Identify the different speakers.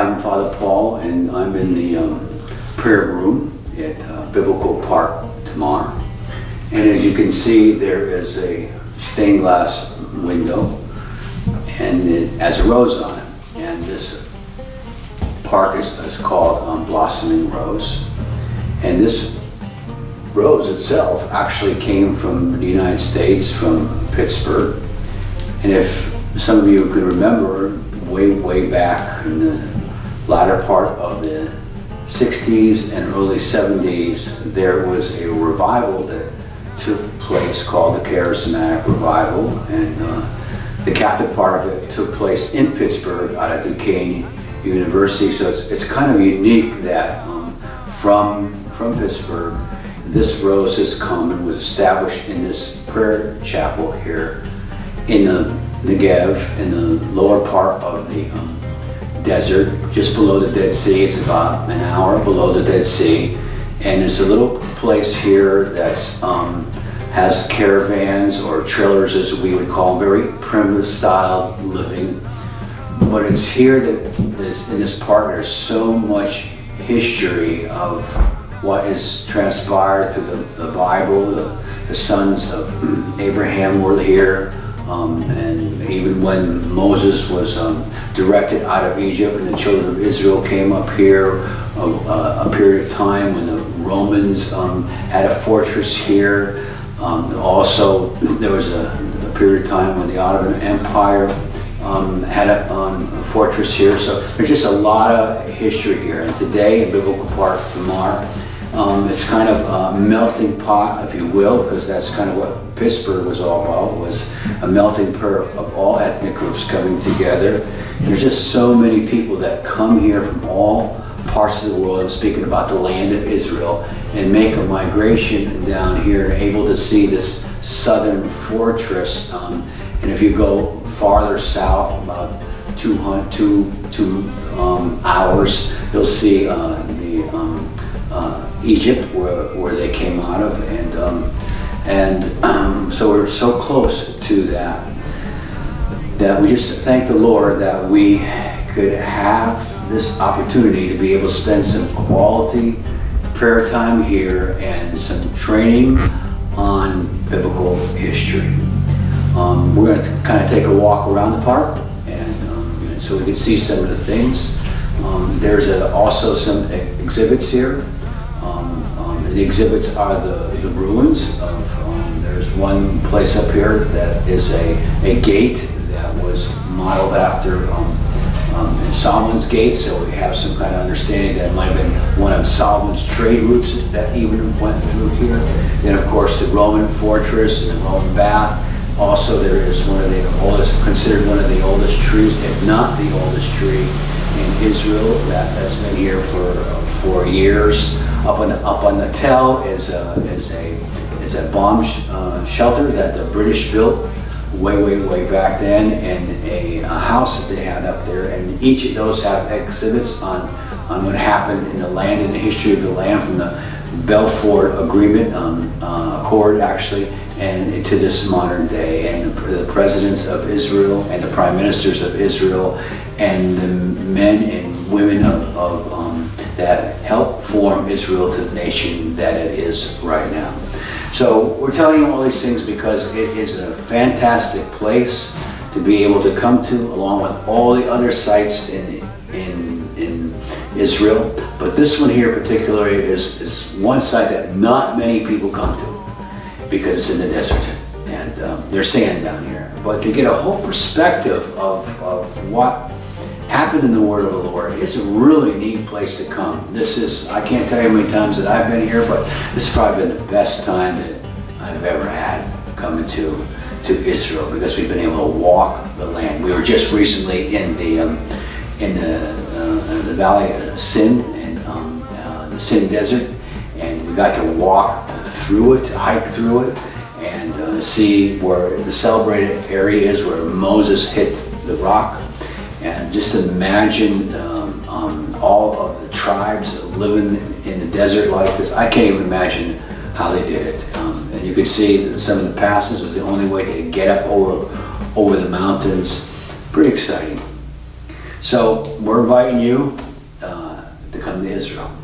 Speaker 1: I'm Father Paul, and I'm in the prayer room at Biblical Park tomorrow. And as you can see, there is a stained glass window, and it has a rose on it. And this park is called Blossoming Rose. And this rose itself actually came from the United States, from Pittsburgh. And if some of you could remember, way back in the latter part of the 60s and early 70s, there was a revival that took place called the Charismatic Revival, and the Catholic part of it took place in Pittsburgh out of Duquesne University. So it's kind of unique that from Pittsburgh, this rose has come and was established in this prayer chapel here in the Negev, in the lower part of the desert, just below the Dead Sea. It's about an hour below the Dead Sea, and there's a little place here that's has caravans or trailers, as we would call them, very primitive style living. But it's here that in this park there's so much history of what has transpired through the Bible. The sons of Abraham were here. And even when Moses was directed out of Egypt and the children of Israel came up here, a period of time when the Romans had a fortress here. Also, there was a period of time when the Ottoman Empire had a fortress here. So there's just a lot of history here. And today in Biblical Park tomorrow, it's kind of a melting pot, if you will, because that's kind of what Pittsburgh was all about, was a melting pot of all ethnic groups coming together. And there's just so many people that come here from all parts of the world. I'm speaking about the land of Israel, and make a migration down here and able to see this southern fortress. And if you go farther south, about 2 hours, you'll see Egypt, where they came out of, and so we're so close to that we just thank the Lord that we could have this opportunity to be able to spend some quality prayer time here and some training on biblical history. We're going to kind of take a walk around the park, and so we can see some of the things. There's also some exhibits here. The exhibits are the ruins of, there's one place up here that is a gate that was modeled after Solomon's gate, so we have some kind of understanding that it might have been one of Solomon's trade routes that even went through here. Then of course the Roman fortress and the Roman bath. Also there is one of the oldest, considered one of the oldest trees, if not the oldest tree in Israel, that's been here for years. Up on the Tell is a bomb shelter that the British built way back then, and a house that they had up there. And each of those have exhibits on what happened in the land and the history of the land, from the Balfour Agreement, Accord actually, and to this modern day, and the presidents of Israel and the prime ministers of Israel and the men and women that helped form Israel to the nation that it is right now. So we're telling you all these things because it is a fantastic place to be able to come to, along with all the other sites in Israel. But this one here particularly is one site that not many people come to because it's in the desert and there's sand down here. But to get a whole perspective of what happened in the Word of the Lord, it's a really neat place to come. I can't tell you how many times that I've been here, but this has probably been the best time that I've ever had coming to Israel, because we've been able to walk the land. We were just recently in the Valley of Sin, and the Sin Desert, and we got to walk through it, hike through it, and see where the celebrated area is, where Moses hit the rock. And just imagine all of the tribes living in the desert like this. I can't even imagine how they did it. And you could see that some of the passes was the only way to get up over the mountains. Pretty exciting. So we're inviting you to come to Israel.